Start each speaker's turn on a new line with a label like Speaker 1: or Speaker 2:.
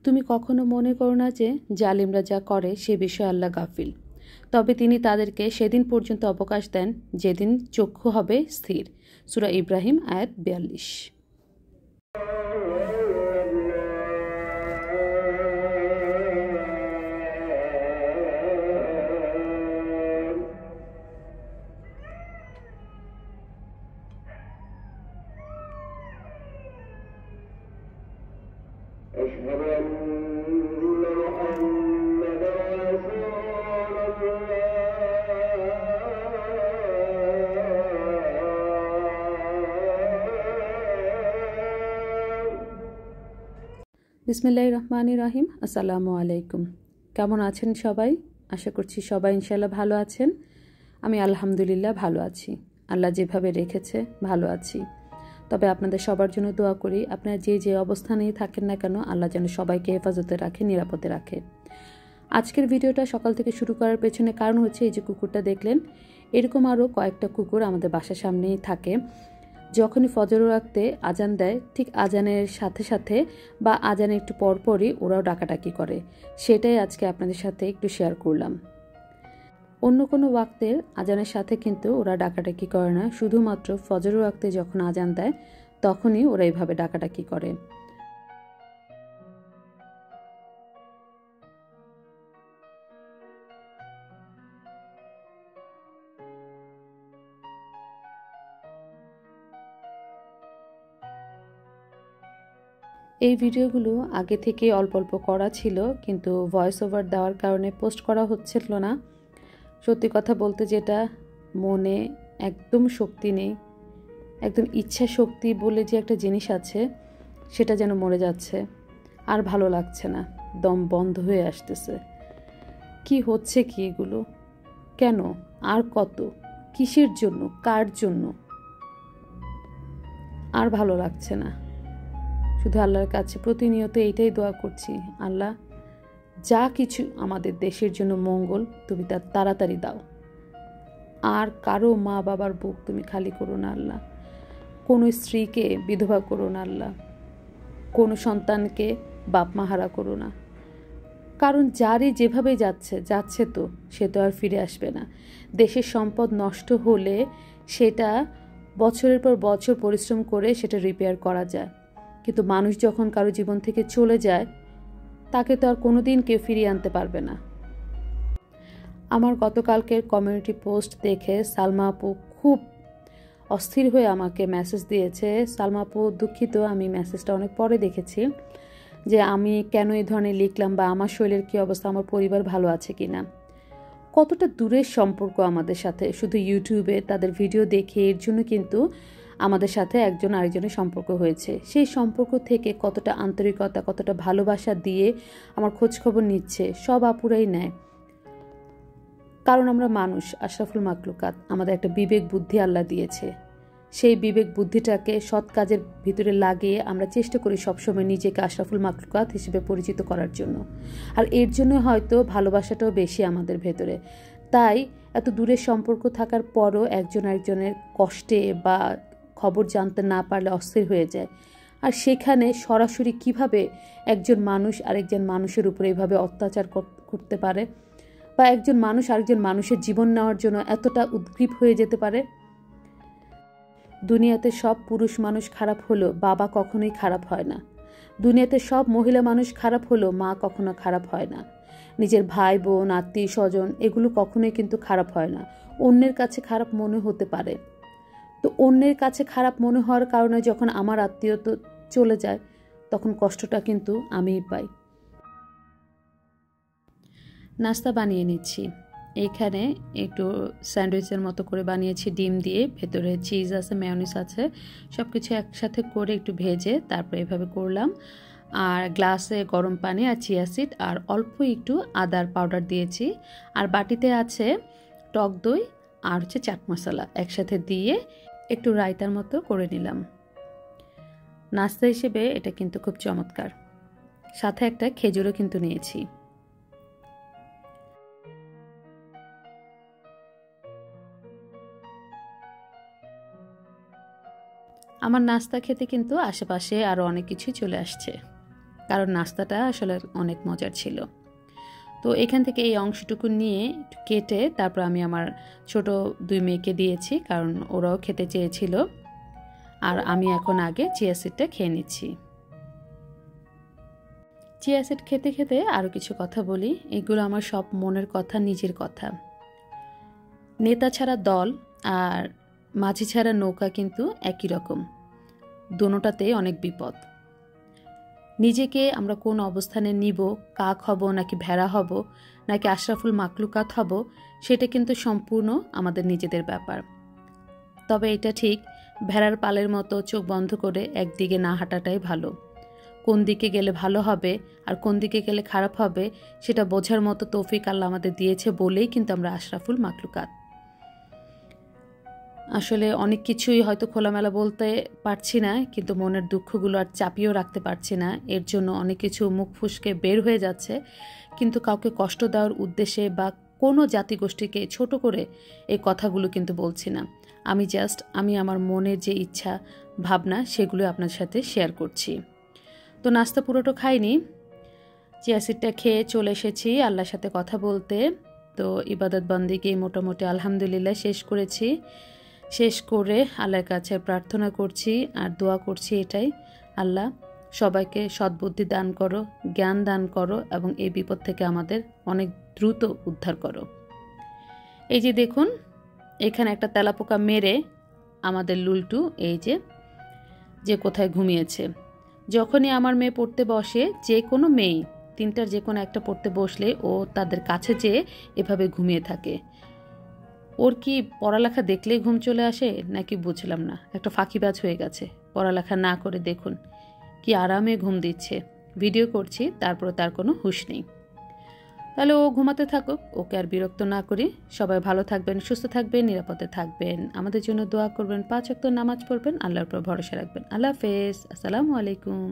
Speaker 1: তুমি কখনো মনে করো না যে জালিমরা যা করে সে বিষয়ে আল্লাহ গাফিল। তবে তিনি তাদেরকে সেদিন পর্যন্ত অবকাশ দেন যেদিন চক্ষু হবে স্থির। সূরা ইব্রাহিম আয়াত 42। বিসমিল্লাহির রহমানির রহিম। আসসালামু আলাইকুম। কেমন আছেন সবাই? আশা করছি সবাই ইনশাআল্লাহ ভালো আছেন। আমি আলহামদুলিল্লাহ ভালো আছি। আল্লাহ যেভাবে রেখেছে ভালো আছি। তবে আপনাদের সবার জন্য দোয়া করি, আপনারা যে অবস্থানেই থাকেন না কেন আল্লাহ যেন সবাইকে হেফাজতে রাখে, নিরাপদে রাখে। আজকের ভিডিওটা সকাল থেকে শুরু করার পেছনে কারণ হচ্ছে এই যে কুকুরটা দেখলেন, এরকম আরও কয়েকটা কুকুর আমাদের বাসার সামনেই থাকে। যখনই ফজর রাখতে আজান দেয়, ঠিক আজানের সাথে সাথে বা আজানের একটু পরপরই ওরাও ডাকাডাকি করে। সেটাই আজকে আপনাদের সাথে একটু শেয়ার করলাম। অন্য কোনো ওয়াক্তের আজানের সাথে কিন্তু ওরা ডাকাডাকি করে না, শুধুমাত্র ফজর ওয়াক্তে যখন আজান দেয় তখনই ওরা এইভাবে ডাকাডাকি করে। এই ভিডিওগুলো আগে থেকে অল্প অল্প করা ছিল, কিন্তু ভয়েস ওভার দেওয়ার কারণে পোস্ট করা হচ্ছিল না। সত্যি কথা বলতে যেটা মনে একদম শক্তি নেই, একদম ইচ্ছা শক্তি বলে যে একটা জিনিস আছে সেটা যেন মরে যাচ্ছে, আর ভালো লাগছে না, দম বন্ধ হয়ে আসতেছে। কি হচ্ছে কি এগুলো? কেন? আর কত? কিসের জন্য? কার জন্য? আর ভালো লাগছে না। শুধু আল্লাহর কাছে প্রতিনিয়ত এইটাই দোয়া করছি, আল্লাহ যা কিছু আমাদের দেশের জন্য মঙ্গল তুমি তা তাড়াতাড়ি দাও। আর কারো মা বাবার বুক তুমি খালি করো না আল্লাহ। কোনো স্ত্রীকে বিধবা করো না আল্লাহ। কোনো সন্তানকে বাপ মা হারা করো না। কারণ যারই যেভাবে যাচ্ছে তো সে তো আর ফিরে আসবে না। দেশের সম্পদ নষ্ট হলে সেটা বছরের পর বছর পরিশ্রম করে সেটা রিপেয়ার করা যায়, কিন্তু মানুষ যখন কারো জীবন থেকে চলে যায় তাকে তো আর কোনোদিন কেউ ফিরিয়ে আনতে পারবে না। আমার গতকালকের কমিউনিটি পোস্ট দেখে সালমা আপু খুব অস্থির হয়ে আমাকে মেসেজ দিয়েছে। সালমা আপু দুঃখিত, আমি মেসেজটা অনেক পরে দেখেছি, যে আমি কেন এই ধরনের লিখলাম বা আমার শরীরের কী অবস্থা, আমার পরিবার ভালো আছে কি না। কতটা দূরের সম্পর্ক আমাদের সাথে, শুধু ইউটিউবে তাদের ভিডিও দেখে এর জন্য কিন্তু আমাদের সাথে একজন আরেকজনের সম্পর্ক হয়েছে। সেই সম্পর্ক থেকে কতটা আন্তরিকতা, কতটা ভালোবাসা দিয়ে আমার খোঁজখবর নিচ্ছে, সব আপুরাই নেয়। কারণ আমরা মানুষ, আশরাফুল মাকলুকাত, আমাদের একটা বিবেক বুদ্ধি আল্লাহ দিয়েছে। সেই বিবেক বুদ্ধিটাকে সৎ কাজের ভিতরে লাগিয়ে আমরা চেষ্টা করি সবসময় নিজেকে আশরাফুল মাকলুকাত হিসেবে পরিচিত করার জন্য। আর এর জন্য হয়তো ভালোবাসাটাও বেশি আমাদের ভেতরে। তাই এত দূরের সম্পর্ক থাকার পরও একজন আরেকজনের কষ্টে বা খবর জানতে না পারলে অস্থির হয়ে যায়। আর সেখানে সরাসরি কিভাবে একজন মানুষ আরেকজন মানুষের উপরে এইভাবে অত্যাচার করতে পারে, বা একজন মানুষ আরেকজন মানুষের জীবন নেওয়ার জন্য এতটা উদ্গ্রীব হয়ে যেতে পারে। দুনিয়াতে সব পুরুষ মানুষ খারাপ হলেও বাবা কখনোই খারাপ হয় না। দুনিয়াতে সব মহিলা মানুষ খারাপ হলেও মা কখনো খারাপ হয় না। নিজের ভাই বোন, আত্মীয় স্বজন এগুলো কখনোই কিন্তু খারাপ হয় না। অন্যের কাছে খারাপ মনে হতে পারে, তো অন্যের কাছে খারাপ মনে হওয়ার কারণে যখন আমার আত্মীয় তো চলে যায় তখন কষ্টটা কিন্তু আমিই পাই। নাস্তা বানিয়ে নিচ্ছি। এখানে একটু স্যান্ডউইচের মতো করে বানিয়েছি ডিম দিয়ে, ভেতরে চিজ আছে, মেয়োনিজ আছে, সব কিছু একসাথে করে একটু ভেজে তারপরে এভাবে করলাম। আর গ্লাসে গরম পানি আর চিয়া সিড আর অল্প একটু আদার পাউডার দিয়েছি। আর বাটিতে আছে টক দই আর হচ্ছে চাট মশলা, একসাথে দিয়ে একটু রায়তার মতো করে নিলাম। নাস্তা হিসেবে এটা কিন্তু খুব চমৎকার। সাথে একটা খেজুরও কিন্তু নিয়েছি। আমার নাস্তা খেতে কিন্তু আশেপাশে আরও অনেক কিছুই চলে আসছে। কারণ নাস্তাটা আসলে অনেক মজার ছিল। তো এখান থেকে এই অংশটুকু নিয়ে কেটে তারপর আমি আমার ছোট 2 মেয়েকে দিয়েছি, কারণ ওরাও খেতে চেয়েছিল। আর আমি এখন আগে চিয়া সিডটা খেয়ে নিচ্ছি। চিয়া সিড খেতে খেতে আরও কিছু কথা বলি। এগুলো আমার সব মনের কথা, নিজের কথা। নেতা ছাড়া দল আর মাঝি ছাড়া নৌকা কিন্তু একই রকম, দোনোটাতেই অনেক বিপদ। নিজেকে আমরা কোন অবস্থানে নিব, কাক হব নাকি ভেড়া হব নাকি আশরাফুল মাকলুকাত হব, সেটা কিন্তু সম্পূর্ণ আমাদের নিজেদের ব্যাপার। তবে এটা ঠিক, ভেড়ার পালের মতো চোখ বন্ধ করে একদিকে না হাঁটাটাই ভালো। কোন দিকে গেলে ভালো হবে আর কোন দিকে গেলে খারাপ হবে সেটা বোঝার মতো তৌফিক আল্লাহ আমাদের দিয়েছে বলেই কিন্তু আমরা আশরাফুল মাকলুকাত। আসলে অনেক কিছুই হয়তো খোলামেলা বলতে পারছি না, কিন্তু মনের দুঃখগুলো আর চাপিয়েও রাখতে পারছি না। এর জন্য অনেক কিছু মুখ ফুসকে বের হয়ে যাচ্ছে, কিন্তু কাউকে কষ্ট দেওয়ার উদ্দেশ্যে বা কোনো জাতিগোষ্ঠীকে ছোট করে এই কথাগুলো কিন্তু বলছি না। আমি আমার মনের যে ইচ্ছা ভাবনা সেগুলো আপনার সাথে শেয়ার করছি। তো নাস্তা পুরোটা খাইনি, চিয়া সিডটা খেয়ে চলে এসেছি আল্লাহর সাথে কথা বলতে। তো ইবাদত বন্দেগী মোটামুটি আলহামদুলিল্লাহ শেষ করেছি। শেষ করে আল্লাহর কাছে প্রার্থনা করছি আর দোয়া করছি এটাই, আল্লাহ সবাইকে সদ্বুদ্ধি দান করো, জ্ঞান দান করো এবং এই বিপদ থেকে আমাদের অনেক দ্রুত উদ্ধার করো। এই যে দেখুন, এখানে একটা তেলাপোকা মেরে আমাদের লুলটু এই যে কোথায় ঘুমিয়েছে। যখনই আমার মেয়ে পড়তে বসে, যে কোনো মেয়ে 3টার যে কোনো একটা পড়তে বসলে ও তাদের কাছে যেয়ে এভাবে ঘুমিয়ে থাকে। ওর কি পড়ালেখা দেখলেই ঘুম চলে আসে নাকি বুঝলাম না, একটা ফাঁকিবাজ হয়ে গেছে। পড়ালেখা না করে দেখুন কি আরামে ঘুম দিচ্ছে। ভিডিও করছি, তারপর তার কোনো হুঁশ নেই। তাহলে ও ঘুমাতে থাকুক, ওকে আর বিরক্ত না করি। সবাই ভালো থাকবেন, সুস্থ থাকবেন, নিরাপদে থাকবেন, আমাদের জন্য দোয়া করবেন, 5 ওয়াক্ত নামাজ পড়বেন, আল্লাহর উপর ভরসা রাখবেন। আল্লাহ হাফেজ, আসসালামু আলাইকুম।